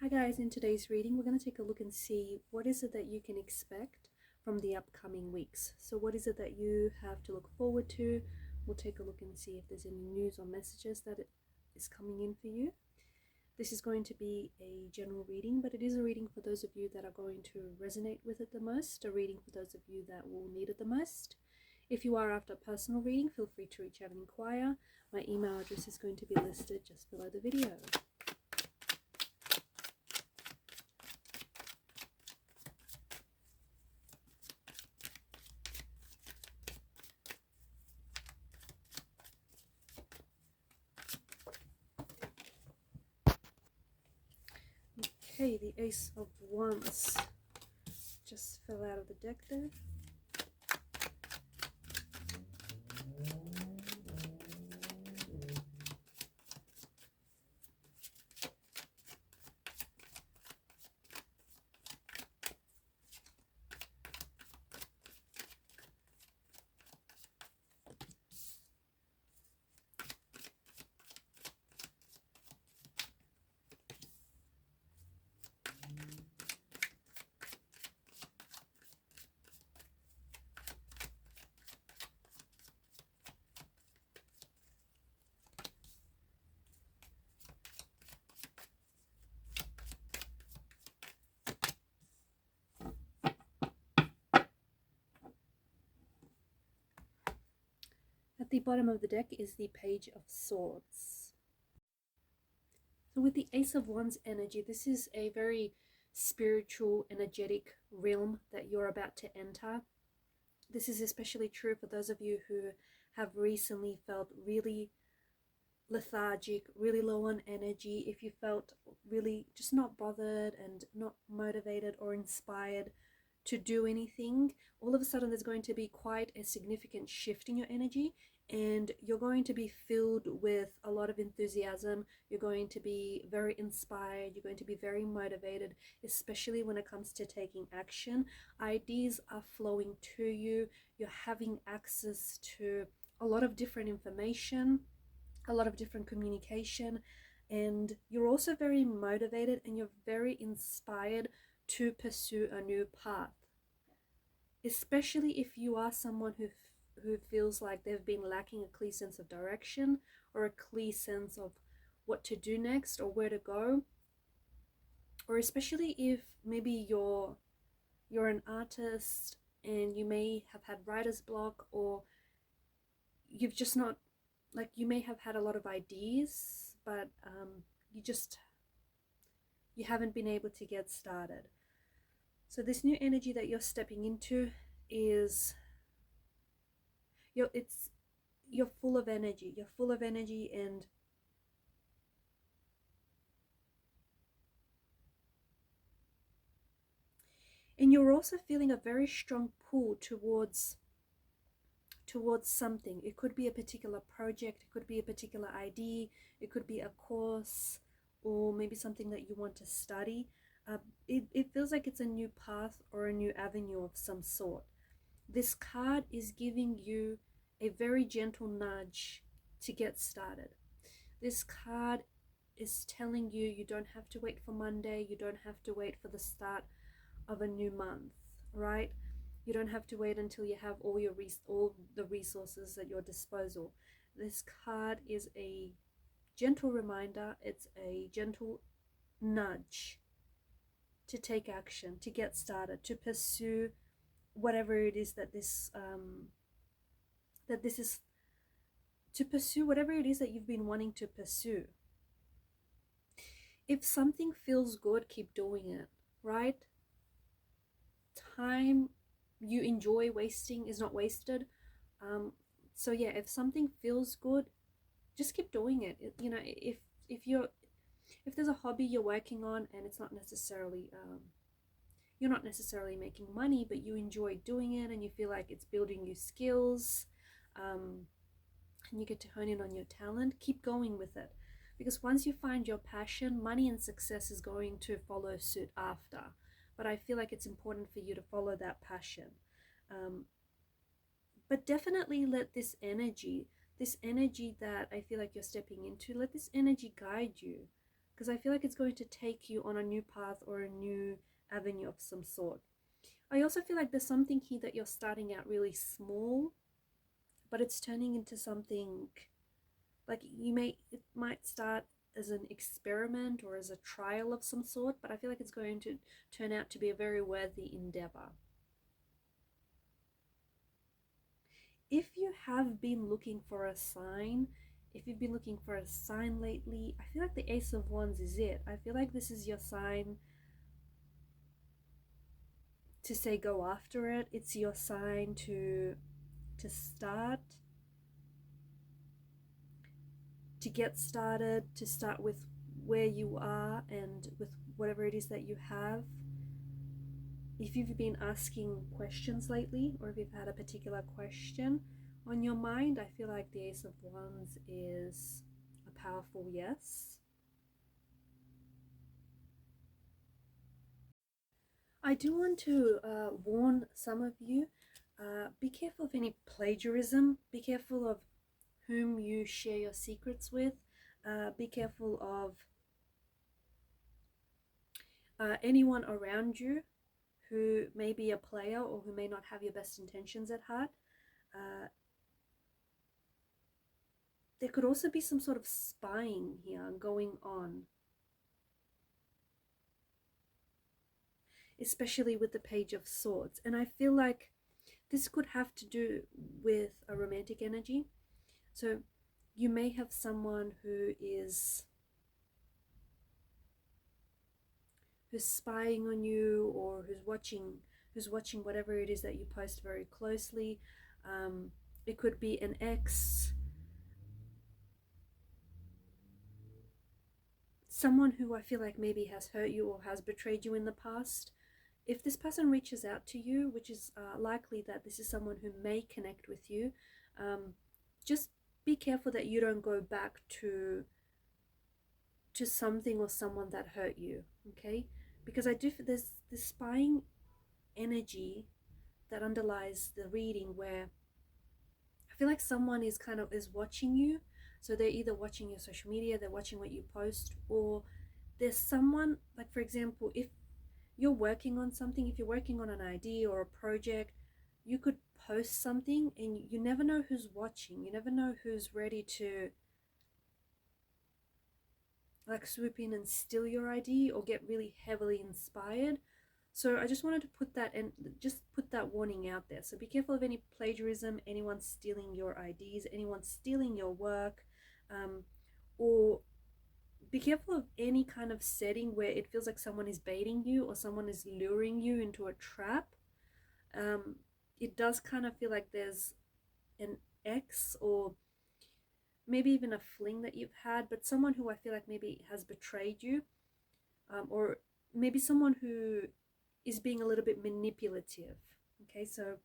Hi guys, in today's reading we're going to take a look and see what is it that you can expect from the upcoming weeks. So what is it that you have to look forward to? We'll take a look and see if there's any news or messages that is coming in for you. This is going to be a general reading, but it is a reading for those of you that are going to resonate with it the most, a reading for those of you that will need it the most. If you are after a personal reading, feel free to reach out and inquire. My email address is going to be listed just below the video. Okay, the Ace of Wands just fell out of the deck there. At the bottom of the deck is the Page of Swords. So with the Ace of Wands energy, this is a very spiritual, energetic realm that you're about to enter. This is especially true for those of you who have recently felt really lethargic, really low on energy. If you felt really just not bothered and not motivated or inspired to do anything, all of a sudden there's going to be quite a significant shift in your energy, and you're going to be filled with a lot of enthusiasm. You're going to be very inspired. You're going to be very motivated, especially when it comes to taking action. Ideas are flowing to you. You're having access to a lot of different information, a lot of different communication, and you're also very motivated and you're very inspired to pursue a new path, especially if you are someone who feels like they've been lacking a clear sense of direction or a clear sense of what to do next or where to go, or especially if maybe you're an artist and you may have had writer's block, or you've just not, like, you may have had a lot of ideas, but you haven't been able to get started. So this new energy that you're stepping into is you're full of energy. You're full of energy, and you're also feeling a very strong pull towards something. It could be a particular project, it could be a particular idea, it could be a course, or maybe something that you want to study. It feels like it's a new path or a new avenue of some sort. This card is giving you a very gentle nudge to get started. This card is telling you you don't have to wait for Monday, you don't have to wait for the start of a new month, right? You don't have to wait until you have all the resources at your disposal. This card is a gentle reminder, it's a gentle nudge to take action, to get started, to pursue whatever it is that this is, to pursue whatever it is that you've been wanting to pursue. If something feels good, keep doing it, right? Time you enjoy wasting is not wasted. So yeah, if something feels good, just keep doing it. You know, if there's a hobby you're working on and it's not necessarily you're not necessarily making money, but you enjoy doing it and you feel like it's building you skills, and you get to hone in on your talent, keep going with it. Because once you find your passion, money and success is going to follow suit after. But I feel like it's important for you to follow that passion. But definitely let this energy that I feel like you're stepping into, let this energy guide you. because I feel like it's going to take you on a new path or a new avenue of some sort. I also feel like there's something here that you're starting out really small, but it's turning into something like it might start as an experiment or as a trial of some sort, but I feel like it's going to turn out to be a very worthy endeavor. If you have been looking for a sign, if you've been looking for a sign lately, I feel like the Ace of Wands is it. I feel like this is your sign to say go after it. It's your sign to start, to get started, to start with where you are and with whatever it is that you have. If you've been asking questions lately, or if you've had a particular question on your mind, I feel like the Ace of Wands is a powerful yes. I do want to warn some of you, be careful of any plagiarism, be careful of whom you share your secrets with, be careful of anyone around you who may be a player or who may not have your best intentions at heart. There could also be some sort of spying here going on, especially with the Page of Swords. And I feel like this could have to do with a romantic energy. So you may have someone who's spying on you, or who's watching whatever it is that you post very closely. It could be an ex, someone who I feel like maybe has hurt you or has betrayed you in the past. If this person reaches out to you, which is likely that this is someone who may connect with you, just be careful that you don't go back to something or someone that hurt you, okay? Because there's this spying energy that underlies the reading, where I feel like someone is watching you. So they're either watching your social media, they're watching what you post, or there's someone, like for example, if you're working on something, if you're working on an idea or a project, you could post something and you never know who's watching. You never know who's ready to like swoop in and steal your idea or get really heavily inspired. So I just wanted to put that warning out there. So be careful of any plagiarism, anyone stealing your ideas, anyone stealing your work, or be careful of any kind of setting where it feels like someone is baiting you or someone is luring you into a trap. It does kind of feel like there's an ex, or maybe even a fling that you've had, but someone who I feel like maybe has betrayed you, or maybe someone who is being a little bit manipulative. Okay, so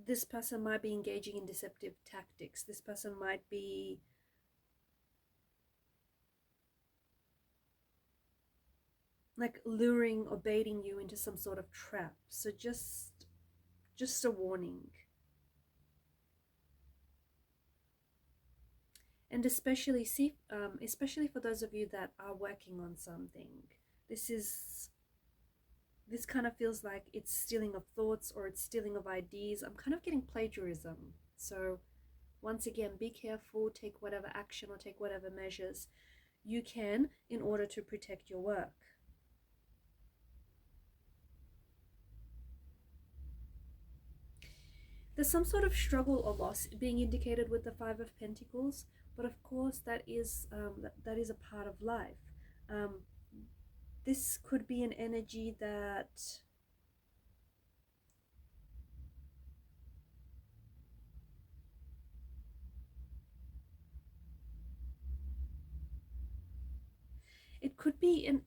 this person might be engaging in deceptive tactics. This person might be like luring or baiting you into some sort of trap. So just a warning. And especially for those of you that are working on something, this kind of feels like it's stealing of thoughts or it's stealing of ideas. I'm kind of getting plagiarism. So once again, be careful, take whatever action or take whatever measures you can in order to protect your work. There's some sort of struggle or loss being indicated with the Five of Pentacles, but of course that is a part of life. This could be an energy that it could be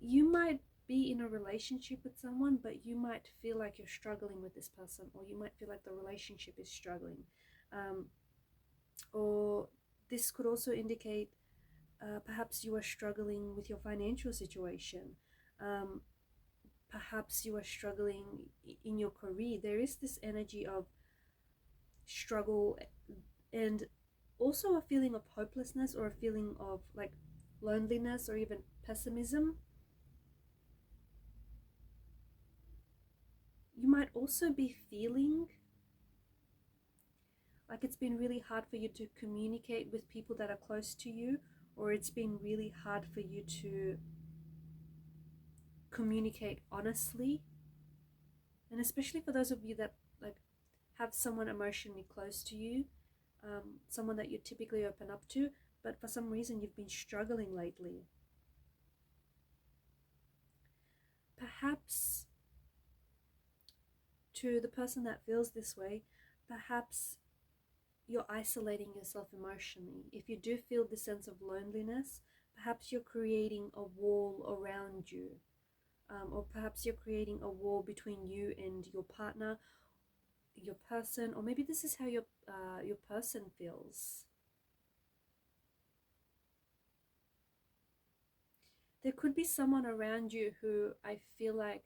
you might be in a relationship with someone, but you might feel like you're struggling with this person, or you might feel like the relationship is struggling, or this could also indicate perhaps you are struggling with your financial situation. Perhaps you are struggling in your career. There is this energy of struggle, and also a feeling of hopelessness or a feeling of like loneliness or even pessimism. You might also be feeling like it's been really hard for you to communicate with people that are close to you, or it's been really hard for you to communicate honestly. And especially for those of you that like have someone emotionally close to you, someone that you typically open up to, but for some reason you've been struggling lately. Perhaps to the person that feels this way, perhaps you're isolating yourself emotionally. If you do feel this sense of loneliness, perhaps you're creating a wall around you, or perhaps you're creating a wall between you and your partner, your person, or maybe this is how your person feels. There could be someone around you who I feel like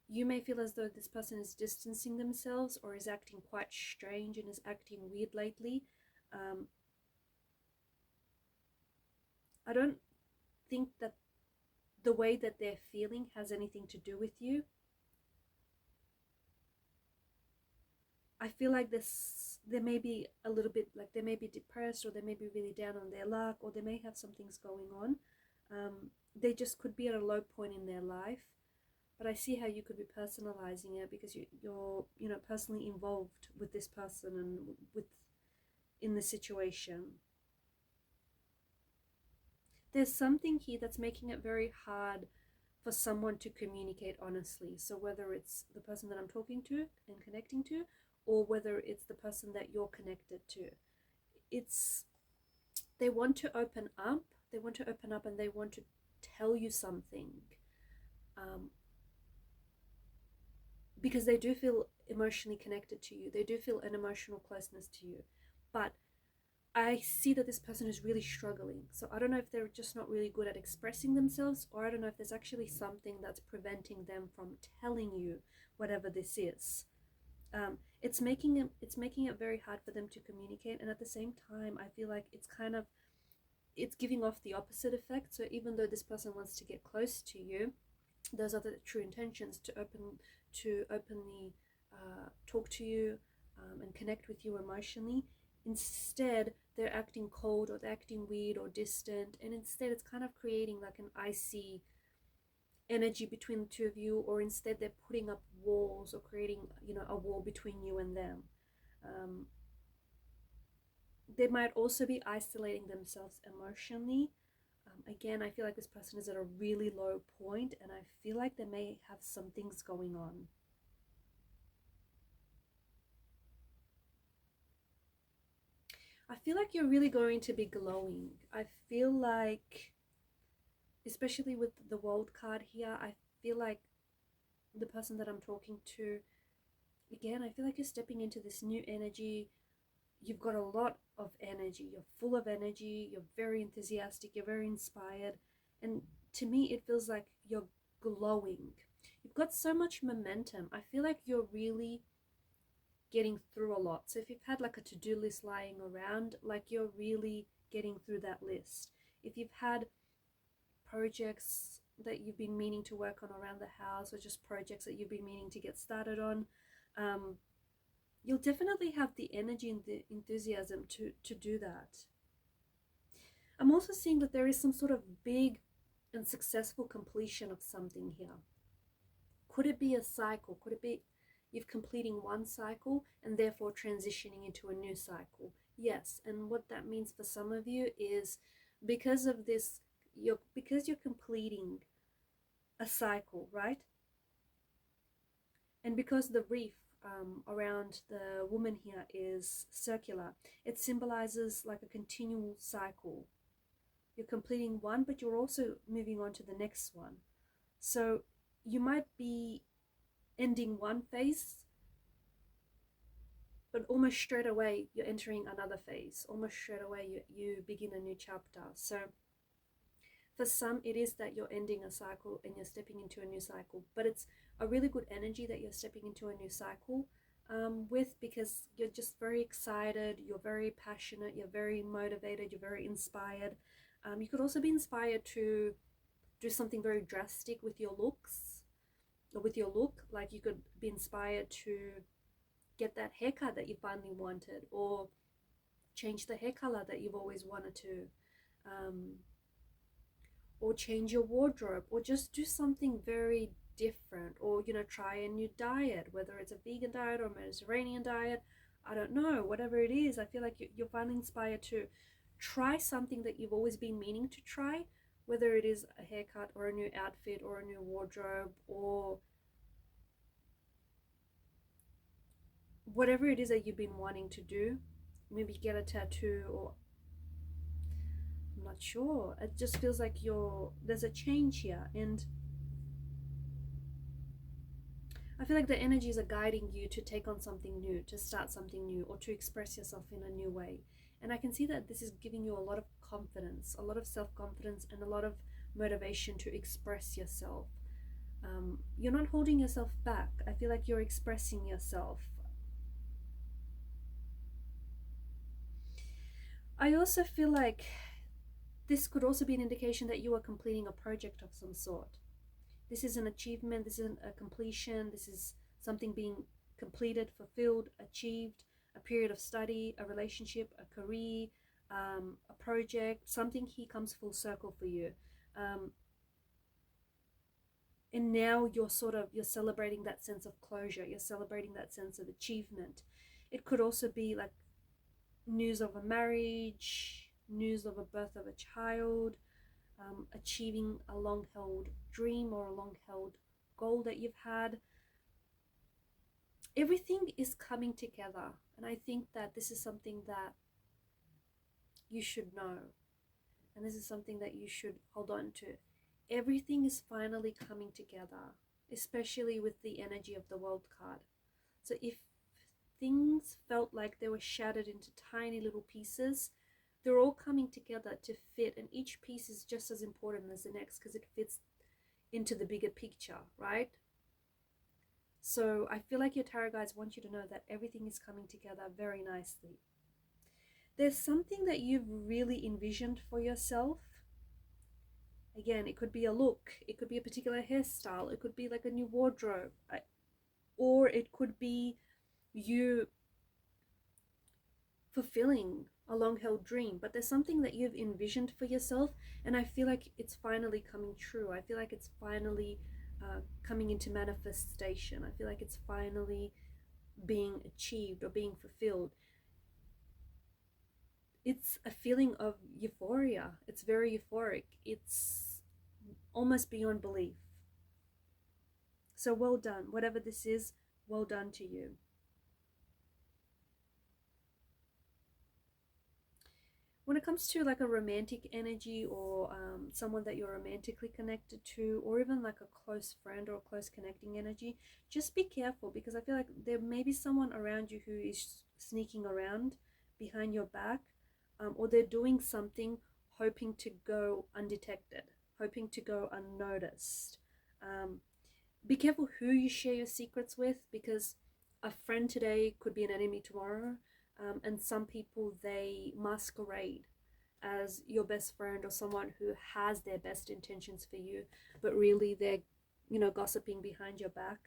you may feel as though this person is distancing themselves or is acting quite strange and is acting weird lately. I don't think that the way that they're feeling has anything to do with you. I feel like there may be a little bit like they may be depressed, or they may be really down on their luck, or they may have some things going on. They just could be at a low point in their life. But I see how you could be personalizing it because you're personally involved with this person and in the situation. There's something here that's making it very hard for someone to communicate honestly. So whether it's the person that I'm talking to and connecting to, or whether it's the person that you're connected to, they want to open up. They want to open up and they want to tell you something. Because they do feel emotionally connected to you. They do feel an emotional closeness to you. But I see that this person is really struggling. So I don't know if they're just not really good at expressing themselves, or I don't know if there's actually something that's preventing them from telling you whatever this is. It's making it very hard for them to communicate, and at the same time, I feel like it's giving off the opposite effect. So even though this person wants to get close to you, those are the true intentions to openly talk to you and connect with you emotionally. Instead, they're acting cold, or they're acting weird or distant, and instead it's kind of creating like an icy energy between the two of you, or instead they're putting up walls or creating a wall between you and them. They might also be isolating themselves emotionally. Again, I feel like this person is at a really low point, and I feel like they may have some things going on. I feel like you're really going to be glowing. I feel like, especially with the World card here, I feel like the person that I'm talking to, again, I feel like you're stepping into this new energy. You've got a lot of energy. You're full of energy. You're very enthusiastic. You're very inspired. And to me, it feels like you're glowing. You've got so much momentum. I feel like you're really getting through a lot. So if you've had like a to-do list lying around, like you're really getting through that list. If you've had projects that you've been meaning to work on around the house, or just projects that you've been meaning to get started on, you'll definitely have the energy and the enthusiasm to do that. I'm also seeing that there is some sort of big and successful completion of something here. Could it be a cycle? Could it be you've completing one cycle and therefore transitioning into a new cycle? Yes, and what that means for some of you is because of this, because you're completing a cycle, right? And because the reef around the woman here is circular, it symbolizes like a continual cycle. You're completing one, but you're also moving on to the next one. So you might be ending one phase, but almost straight away you're entering another phase. Almost straight away you begin a new chapter. So for some, it is that you're ending a cycle and you're stepping into a new cycle, but it's a really good energy that you're stepping into a new cycle. with, because you're just very excited, you're very passionate, you're very motivated, you're very inspired. You could also be inspired to do something very drastic with your looks, or with your look. Like you could be inspired to get that haircut that you finally wanted, or change the hair color that you've always wanted to, um, or change your wardrobe, or just do something very different, or try a new diet, whether it's a vegan diet or a Mediterranean diet. I don't know, whatever it is. I feel like you're finally inspired to try something that you've always been meaning to try, whether it is a haircut or a new outfit or a new wardrobe, or whatever it is that you've been wanting to do. Maybe get a tattoo, or I'm not sure. It just feels like there's a change here, and I feel like the energies are guiding you to take on something new, to start something new, or to express yourself in a new way. And I can see that this is giving you a lot of confidence, a lot of self-confidence, and a lot of motivation to express yourself. You're not holding yourself back. I feel like you're expressing yourself. I also feel like this could also be an indication that you are completing a project of some sort. This is an achievement, this is a completion, this is something being completed, fulfilled, achieved, a period of study, a relationship, a career, a project, something here comes full circle for you. And now you're celebrating that sense of closure, you're celebrating that sense of achievement. It could also be like news of a marriage, news of a birth of a child, achieving a long-held dream or a long-held goal that you've had. Everything is coming together, and I think that this is something that you should know, and this is something that you should hold on to. Everything is finally coming together, especially with the energy of the World card. So if things felt like they were shattered into tiny little pieces, they're all coming together to fit, and each piece is just as important as the next because it fits into the bigger picture, right? So I feel like your tarot guides want you to know that everything is coming together very nicely. There's something that you've really envisioned for yourself. Again, it could be a look, it could be a particular hairstyle, it could be like a new wardrobe, or it could be you fulfilling a long-held dream. But there's something that you've envisioned for yourself, and I feel like it's finally coming true. I feel like it's finally coming into manifestation. I feel like it's finally being achieved or being fulfilled. It's a feeling of euphoria. It's very euphoric. It's almost beyond belief. So well done. Whatever this is, well done to you. When it comes to like a romantic energy, or someone that you're romantically connected to, or even like a close friend or a close connecting energy, just be careful, because I feel like there may be someone around you who is sneaking around behind your back, or they're doing something hoping to go undetected, hoping to go unnoticed. Be careful who you share your secrets with, because a friend today could be an enemy tomorrow. And some people, they masquerade as your best friend or someone who has their best intentions for you, but really they're, gossiping behind your back.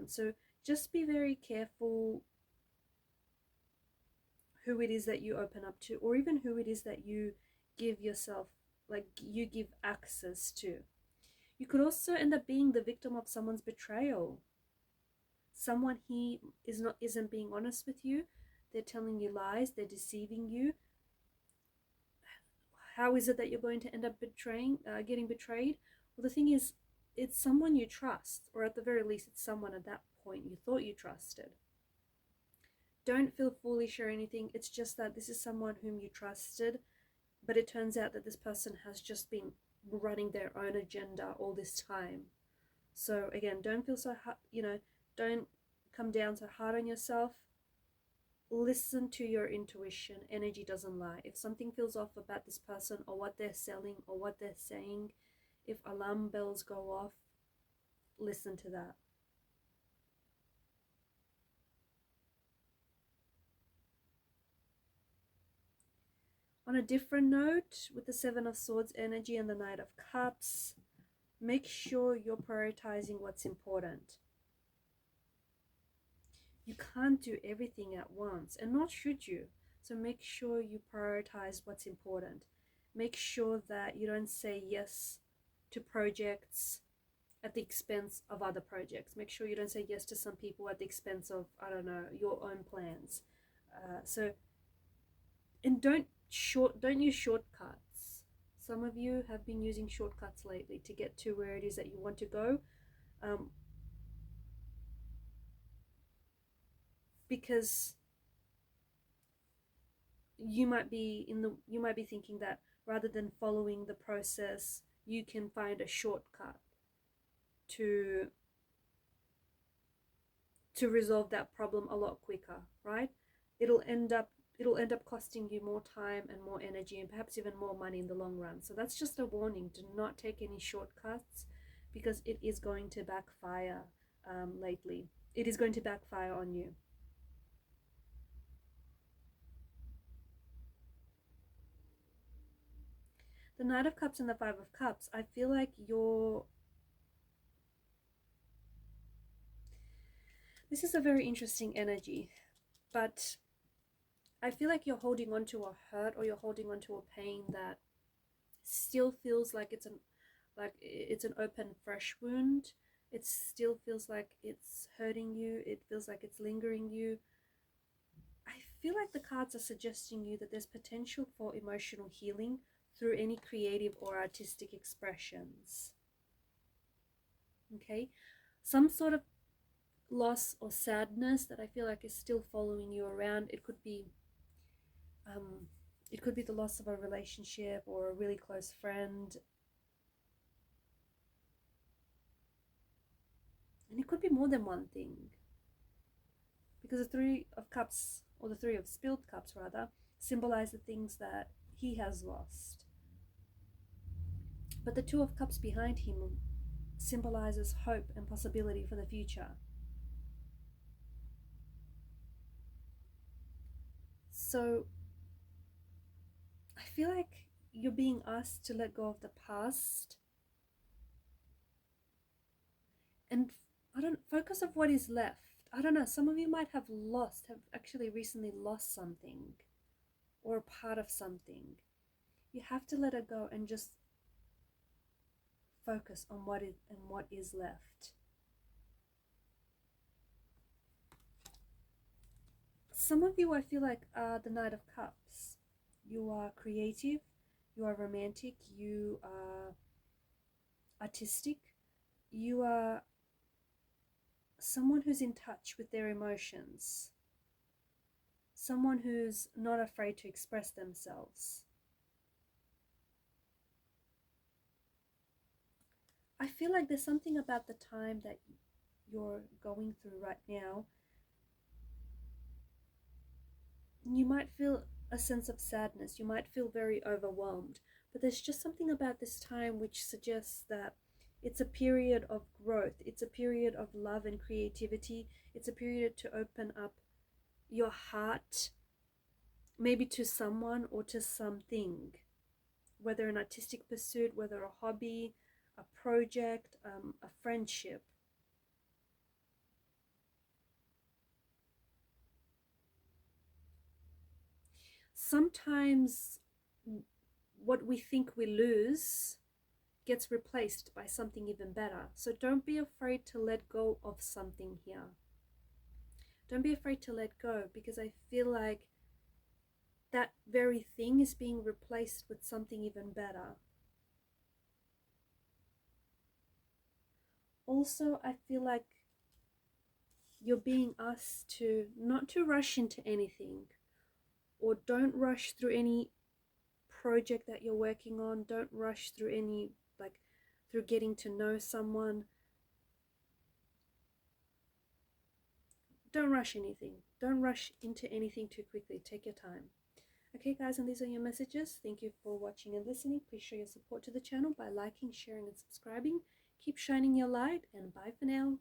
So just be very careful who it is that you open up to, or even who it is that you give yourself, like you give access to. You could also end up being the victim of someone's betrayal. Someone here isn't being honest with you. They're telling you lies, they're deceiving you. How is it that you're going to end up getting betrayed? Well, the thing is, it's someone you trust, or at the very least, it's someone at that point you thought you trusted. Don't feel foolish or anything. It's just that this is someone whom you trusted, but it turns out that this person has just been running their own agenda all this time. So again, don't feel so hard, don't come down so hard on yourself. Listen to your intuition. Energy doesn't lie. If something feels off about this person, or what they're selling, or what they're saying, if alarm bells go off, listen to that. On a different note, with the Seven of Swords energy and the Knight of Cups, make sure you're prioritizing what's important. You can't do everything at once, and nor should you. So make sure you prioritize what's important. Make sure that you don't say yes to projects at the expense of other projects. Make sure you don't say yes to some people at the expense of, I don't know, your own plans. And don't use shortcuts. Some of you have been using shortcuts lately to get to where it is that you want to go. Because you might be thinking that rather than following the process, you can find a shortcut to resolve that problem a lot quicker, right? It'll end up costing you more time and more energy and perhaps even more money in the long run. So that's just a warning. Do not take any shortcuts, because it is going to backfire lately. It is going to backfire on you. The Knight of Cups and the Five of Cups, I feel like this is a very interesting energy, but I feel like you're holding on to a hurt, or you're holding on to a pain that still feels like it's an open, fresh wound. It still feels like it's hurting you. It feels like it's lingering you. I feel like the cards are suggesting you that there's potential for emotional healing through any creative or artistic expressions. Okay? Some sort of loss or sadness that I feel like is still following you around. It could be the loss of a relationship or a really close friend. And it could be more than one thing. Because the Three of Cups, or the Three of Spilled Cups rather, symbolize the things that he has lost. But the Two of Cups behind him symbolizes hope and possibility for the future. So I feel like you're being asked to let go of the past and focus on what is left. I don't know, some of you might have actually recently lost something, or a part of something. You have to let it go and just focus on what is left. Some of you, I feel like, are the Knight of Cups. You are creative, you are romantic, you are artistic, you are someone who's in touch with their emotions, someone who's not afraid to express themselves. I feel like there's something about the time that you're going through right now. You might feel a sense of sadness, you might feel very overwhelmed, but there's just something about this time which suggests that it's a period of growth, it's a period of love and creativity, it's a period to open up your heart, maybe to someone or to something, whether an artistic pursuit, whether a hobby, a project, a friendship. Sometimes what we think we lose gets replaced by something even better. So don't be afraid to let go of something here. Don't be afraid to let go, because I feel like that very thing is being replaced with something even better. Also, I feel like you're being asked to not to rush into anything, or don't rush through any project that you're working on. Don't rush through any, through getting to know someone. Don't rush anything. Don't rush into anything too quickly. Take your time. Okay guys, and these are your messages. Thank you for watching and listening. Please show your support to the channel by liking, sharing and subscribing. Keep shining your light, and bye for now.